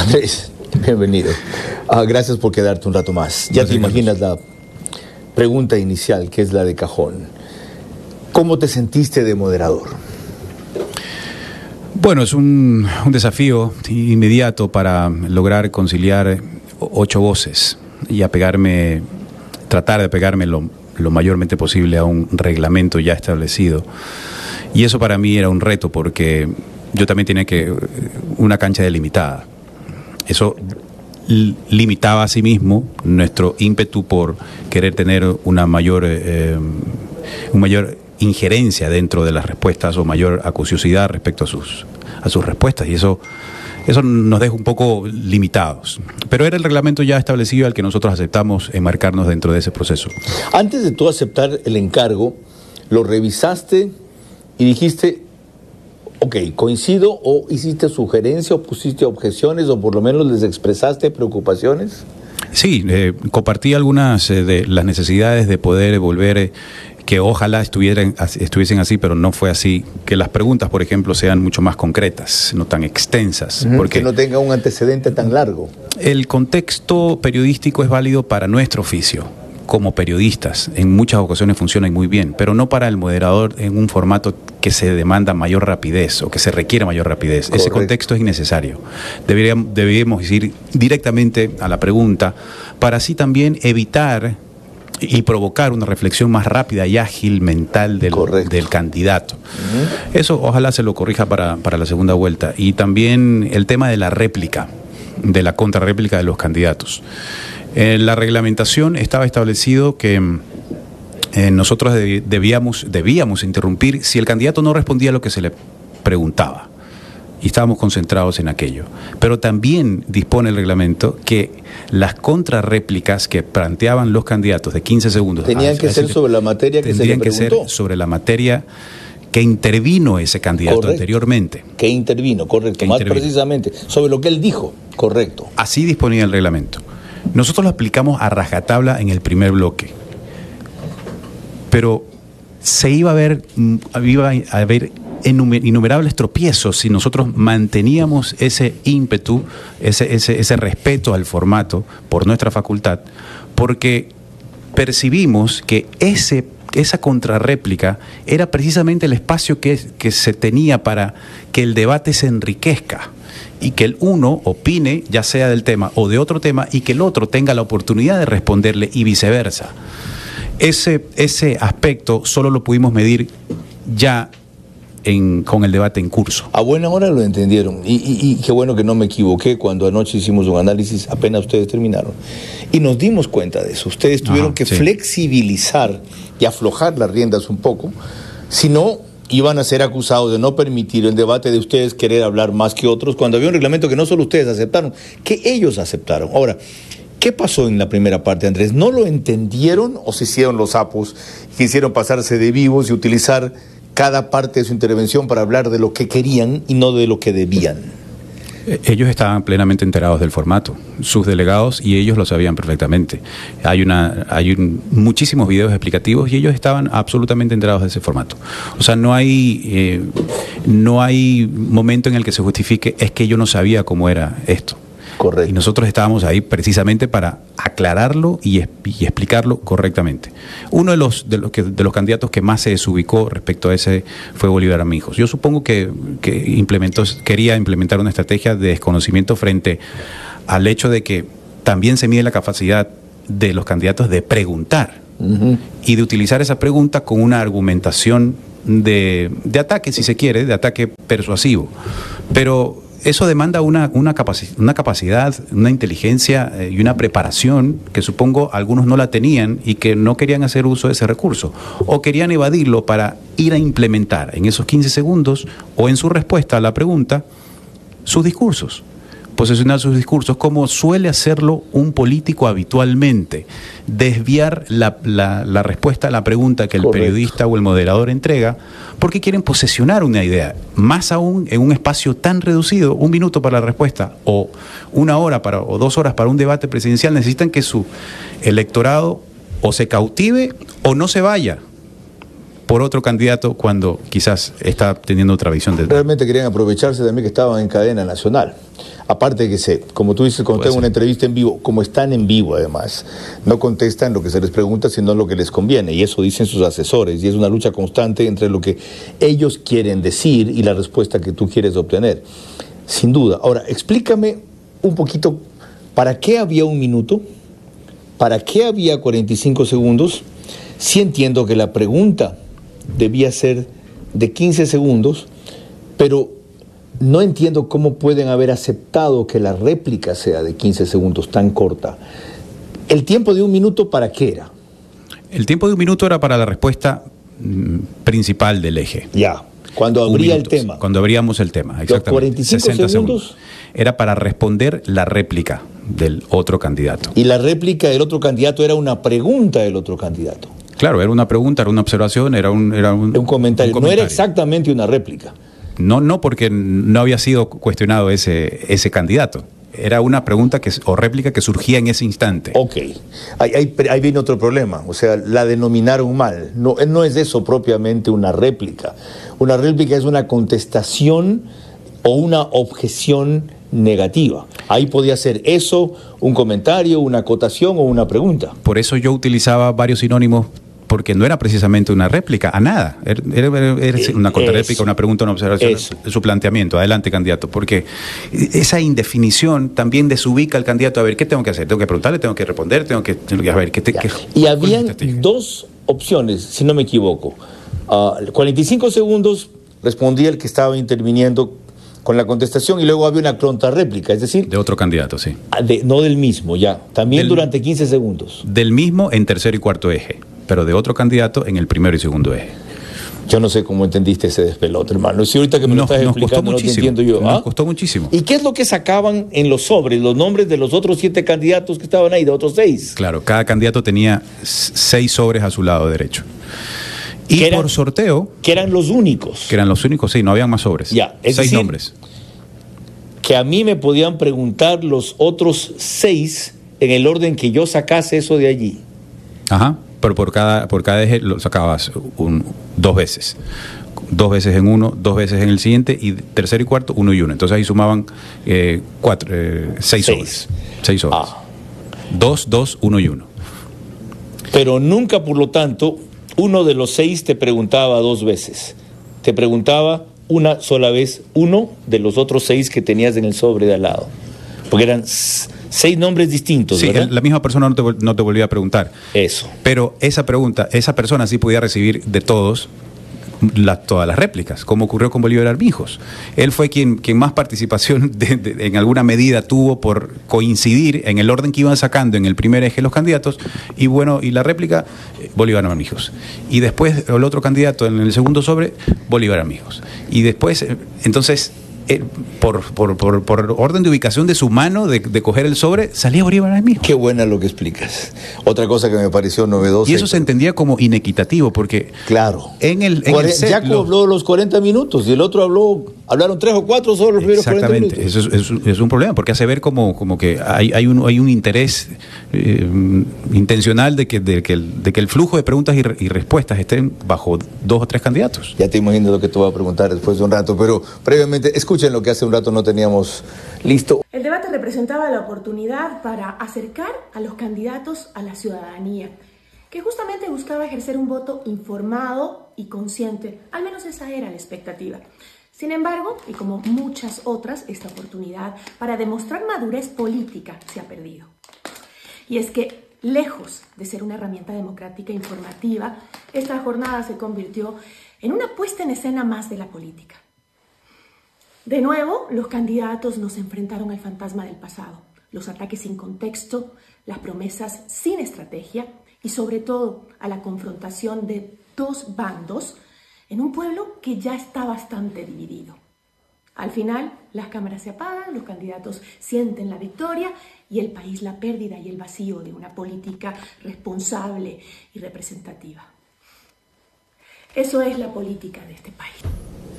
Andrés, bienvenido. Gracias por quedarte un rato más. Ya te imaginas la pregunta inicial, que es la de cajón. ¿Cómo te sentiste de moderador? Bueno, es un desafío inmediato para lograr conciliar 8 voces y tratar de apegarme lo mayormente posible a un reglamento ya establecido. Y eso para mí era un reto porque yo también tenía una cancha delimitada. Eso limitaba a sí mismo nuestro ímpetu por querer tener una mayor injerencia dentro de las respuestas o mayor acuciosidad respecto a sus respuestas, y eso nos deja un poco limitados. Pero era el reglamento ya establecido al que nosotros aceptamos enmarcarnos dentro de ese proceso. Antes de tú aceptar el encargo, ¿lo revisaste y dijiste, ok, coincido, o hiciste sugerencia o pusiste objeciones o por lo menos les expresaste preocupaciones? Sí, compartí algunas de las necesidades de poder volver, que ojalá estuviesen así, pero no fue así. Que las preguntas, por ejemplo, sean mucho más concretas, no tan extensas. Porque que no tenga un antecedente tan largo. El contexto periodístico es válido para nuestro oficio. Como periodistas, en muchas ocasiones funciona muy bien, pero no para el moderador en un formato que se demanda mayor rapidez o que se requiere mayor rapidez. Correcto. Ese contexto es innecesario. Deberíamos ir directamente a la pregunta para así también evitar y provocar una reflexión más rápida y ágil mental del candidato. Eso ojalá se lo corrija para la segunda vuelta. Y también el tema de la réplica, de la contrarréplica de los candidatos. En la reglamentación estaba establecido que nosotros debíamos interrumpir si el candidato no respondía a lo que se le preguntaba. Y estábamos concentrados en aquello. Pero también dispone el reglamento que las contrarréplicas que planteaban los candidatos de 15 segundos... Tenían que ser sobre la materia que se le preguntó. Tendrían que ser sobre la materia que intervino ese candidato anteriormente. Que intervino, correcto. Más precisamente, sobre lo que él dijo, correcto. Así disponía el reglamento. Nosotros lo aplicamos a rajatabla en el primer bloque, pero iba a haber innumerables tropiezos si nosotros manteníamos ese ímpetu, ese respeto al formato por nuestra facultad, porque percibimos que esa contrarréplica era precisamente el espacio que se tenía para que el debate se enriquezca y que el uno opine, ya sea del tema o de otro tema, y que el otro tenga la oportunidad de responderle y viceversa. Ese aspecto solo lo pudimos medir ya con el debate en curso. A buena hora lo entendieron y qué bueno que no me equivoqué cuando anoche hicimos un análisis, apenas ustedes terminaron, y nos dimos cuenta de eso. Ustedes tuvieron que flexibilizar y aflojar las riendas un poco, si no iban a ser acusados de no permitir el debate, de ustedes querer hablar más que otros, cuando había un reglamento que no solo ustedes aceptaron, que ellos aceptaron. Ahora, ¿qué pasó en la primera parte, Andrés? ¿No lo entendieron o se hicieron los sapos, quisieron pasarse de vivos y utilizar cada parte de su intervención para hablar de lo que querían y no de lo que debían? Ellos estaban plenamente enterados del formato, sus delegados, y ellos lo sabían perfectamente. Hay muchísimos videos explicativos y ellos estaban absolutamente enterados de ese formato. O sea, no hay momento en el que se justifique, es que yo no sabía cómo era esto. Correcto. Y nosotros estábamos ahí precisamente para aclararlo y explicarlo correctamente. Uno de los candidatos que más se desubicó respecto a ese fue Bolívar Armijos. Yo supongo que quería implementar una estrategia de desconocimiento frente al hecho de que también se mide la capacidad de los candidatos de preguntar y de utilizar esa pregunta con una argumentación de ataque, si se quiere, de ataque persuasivo. Pero eso demanda una capacidad, una inteligencia y una preparación que supongo algunos no la tenían y que no querían hacer uso de ese recurso o querían evadirlo para ir a implementar en esos 15 segundos o en su respuesta a la pregunta sus discursos, posesionar sus discursos como suele hacerlo un político habitualmente, desviar la respuesta a la pregunta que el periodista o el moderador entrega porque quieren posesionar una idea, más aún en un espacio tan reducido, 1 minuto para la respuesta o 1 hora o 2 horas para un debate presidencial. Necesitan que su electorado o se cautive o no se vaya por otro candidato cuando quizás está teniendo otra visión del... Realmente querían aprovecharse también que estaban en cadena nacional. Aparte de que como tú dices, cuando tengo una entrevista en vivo, como están en vivo además, no contestan lo que se les pregunta, sino lo que les conviene, y eso dicen sus asesores, y es una lucha constante entre lo que ellos quieren decir y la respuesta que tú quieres obtener. Sin duda. Ahora, explícame un poquito, ¿para qué había 1 minuto? ¿Para qué había 45 segundos? Sí entiendo que la pregunta debía ser de 15 segundos, pero no entiendo cómo pueden haber aceptado que la réplica sea de 15 segundos tan corta. ¿El tiempo de 1 minuto para qué era? El tiempo de 1 minuto era para la respuesta principal del eje. Ya, cuando abría el tema. Cuando abríamos el tema, exactamente. Los 45 segundos era para responder la réplica del otro candidato. Y la réplica del otro candidato era una pregunta del otro candidato. Claro, era una pregunta, era una observación, era un comentario. No era exactamente una réplica. No, porque no había sido cuestionado ese candidato. Era una pregunta o réplica que surgía en ese instante. Ok. Ahí viene otro problema. O sea, la denominaron mal. No es eso propiamente una réplica. Una réplica es una contestación o una objeción negativa. Ahí podía ser eso, un comentario, una acotación o una pregunta. Por eso yo utilizaba varios sinónimos, porque no era precisamente una réplica a nada. Era una contrarréplica, una pregunta, una observación, su planteamiento. Adelante, candidato. Porque esa indefinición también desubica al candidato. A ver, ¿qué tengo que hacer? ¿Tengo que preguntarle? ¿Tengo que responder? ¿Tengo que a ver, y habían 2 opciones, si no me equivoco. 45 segundos respondía el que estaba interviniendo con la contestación, y luego había una contrarréplica, es decir... De otro candidato, sí. No del mismo, ya. También durante 15 segundos. Del mismo en tercer y cuarto eje, pero de otro candidato en el primero y segundo eje. Yo no sé cómo entendiste ese despelote, hermano. Si ahorita que me lo estás explicando, no te entiendo yo. Nos costó muchísimo. ¿Y qué es lo que sacaban en los sobres? Los nombres de los otros 7 candidatos que estaban ahí, de otros 6. Claro, cada candidato tenía 6 sobres a su lado derecho. Y por sorteo... Que eran los únicos. Que eran los únicos, sí, no habían más sobres. Ya, 6 nombres. Que a mí me podían preguntar los otros 6 en el orden que yo sacase eso de allí. Ajá, pero por cada eje lo sacabas 2 veces. 2 veces en uno, 2 veces en el siguiente, y tercero y cuarto, 1 y 1. Entonces ahí sumaban 6 sobres. 6 sobres. 2, 2, 1 y 1. Pero nunca, por lo tanto, uno de los 6 te preguntaba 2 veces. Te preguntaba una sola vez uno de los otros 6 que tenías en el sobre de al lado. Porque eran 6 nombres distintos, sí, ¿verdad? La misma persona no te volvía a preguntar. Eso. Pero esa persona sí podía recibir de todas las réplicas, como ocurrió con Bolívar Armijos. Él fue quien más participación en alguna medida tuvo por coincidir en el orden que iban sacando en el primer eje los candidatos, y la réplica, Bolívar Armijos. Y después el otro candidato en el segundo sobre, Bolívar Armijos. Y después, entonces... Por orden de ubicación de su mano, de coger el sobre, salía Bolívar Armijos. Qué buena lo que explicas. Otra cosa que me pareció novedosa. Y eso se entendía como inequitativo, porque... Claro. Jaco habló los 40 minutos y el otro hablaron 3 o 4 sobre los primeros 40 minutos. Exactamente, eso es un problema, porque hace ver como que hay un interés intencional de que el flujo de preguntas y respuestas estén bajo 2 o 3 candidatos. Ya te imagino lo que te voy a preguntar después de un rato, pero previamente, escuchen lo que hace un rato no teníamos listo. El debate representaba la oportunidad para acercar a los candidatos a la ciudadanía, que justamente buscaba ejercer un voto informado y consciente. Al menos esa era la expectativa. Sin embargo, y como muchas otras, esta oportunidad para demostrar madurez política se ha perdido. Y es que, lejos de ser una herramienta democrática informativa, esta jornada se convirtió en una puesta en escena más de la política. De nuevo, los candidatos nos enfrentaron al fantasma del pasado, los ataques sin contexto, las promesas sin estrategia y sobre todo a la confrontación de 2 bandos en un pueblo que ya está bastante dividido. Al final, las cámaras se apagan, los candidatos sienten la victoria y el país la pérdida y el vacío de una política responsable y representativa. Eso es la política de este país.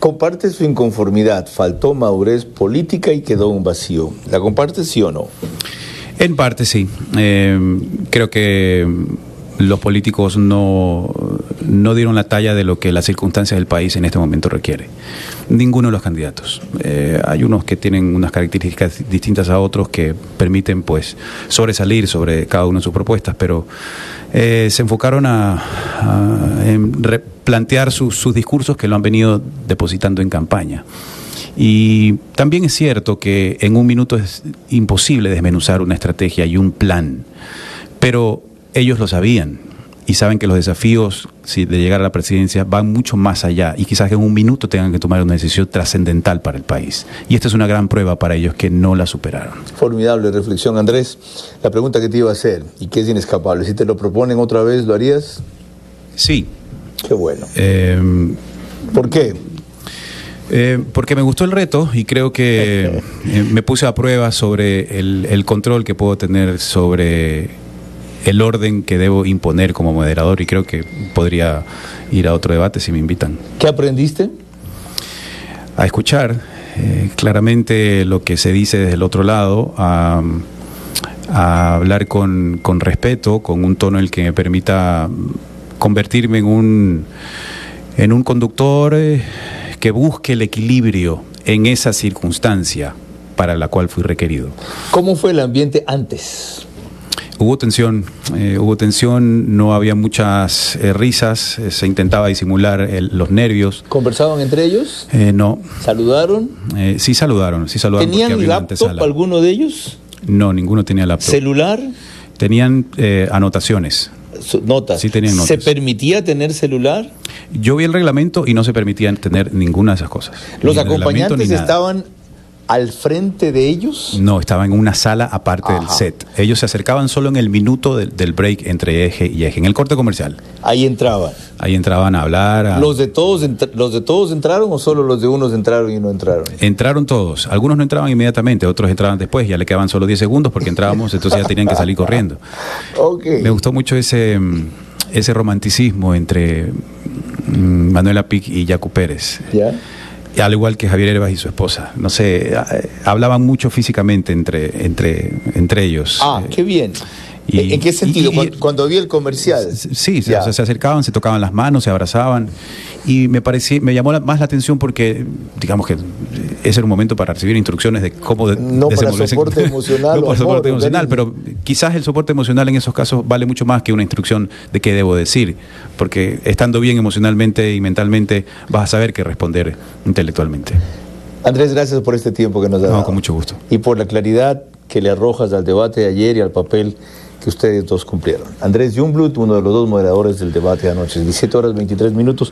Comparte su inconformidad, faltó madurez política y quedó un vacío. ¿La comparte, sí o no? En parte sí. Creo que los políticos no no dieron la talla de lo que las circunstancias del país en este momento requiere. Ninguno de los candidatos. Hay unos que tienen unas características distintas a otros que permiten pues sobresalir sobre cada una de sus propuestas, pero se enfocaron en replantear sus discursos que lo han venido depositando en campaña. Y también es cierto que en un minuto es imposible desmenuzar una estrategia y un plan, pero ellos lo sabían y saben que los desafíos de llegar a la presidencia van mucho más allá y quizás en un minuto tengan que tomar una decisión trascendental para el país. Y esta es una gran prueba para ellos que no la superaron. Formidable reflexión, Andrés. La pregunta que te iba a hacer y que es inescapable, si te lo proponen otra vez, ¿lo harías? Sí. Qué bueno. ¿Por qué? Porque me gustó el reto y creo que me puse a prueba sobre el control que puedo tener sobre el orden que debo imponer como moderador, y creo que podría ir a otro debate si me invitan. ¿Qué aprendiste? A escuchar claramente lo que se dice desde el otro lado, a hablar con respeto, con un tono en el que me permita convertirme en un conductor que busque el equilibrio en esa circunstancia para la cual fui requerido. ¿Cómo fue el ambiente antes? Hubo tensión, no había muchas risas, se intentaba disimular los nervios. ¿Conversaban entre ellos? No. ¿Saludaron? Sí saludaron. ¿Tenían laptop alguno de ellos? No, ninguno tenía laptop. ¿Celular? Tenían anotaciones. Notas. Sí, tenían notas. ¿Se permitía tener celular? Yo vi el reglamento y no se permitían tener ninguna de esas cosas. ¿Los acompañantes estaban al frente de ellos? No, estaban en una sala aparte del set. Ellos se acercaban solo en el minuto del break entre eje y eje, en el corte comercial. Ahí entraban. Ahí entraban a hablar. ¿Los de todos entraron o solo los de unos entraron y no entraron? Entraron todos. Algunos no entraban inmediatamente, otros entraban después, ya le quedaban solo 10 segundos porque entrábamos, entonces ya tenían que salir corriendo. Okay. Me gustó mucho ese romanticismo entre Manuela Pic y Yacu Pérez. ¿Ya? Al igual que Javier Herbas y su esposa. No sé, hablaban mucho físicamente entre ellos. Qué bien. ¿En qué sentido? Cuando vi el comercial. Sí, se acercaban, se tocaban las manos, se abrazaban. Y me llamó más la atención porque, digamos que ese era un momento para recibir instrucciones de cómo no desenvolverse. Para soporte emocional. No para soporte emocional, pero quizás el soporte emocional en esos casos vale mucho más que una instrucción de qué debo decir. Porque estando bien emocionalmente y mentalmente vas a saber qué responder intelectualmente. Andrés, gracias por este tiempo que nos has dado. No, con mucho gusto. Y por la claridad que le arrojas al debate de ayer y al papel que ustedes dos cumplieron. Andrés Jungblut, uno de los dos moderadores del debate de anoche, 17 horas 23 minutos.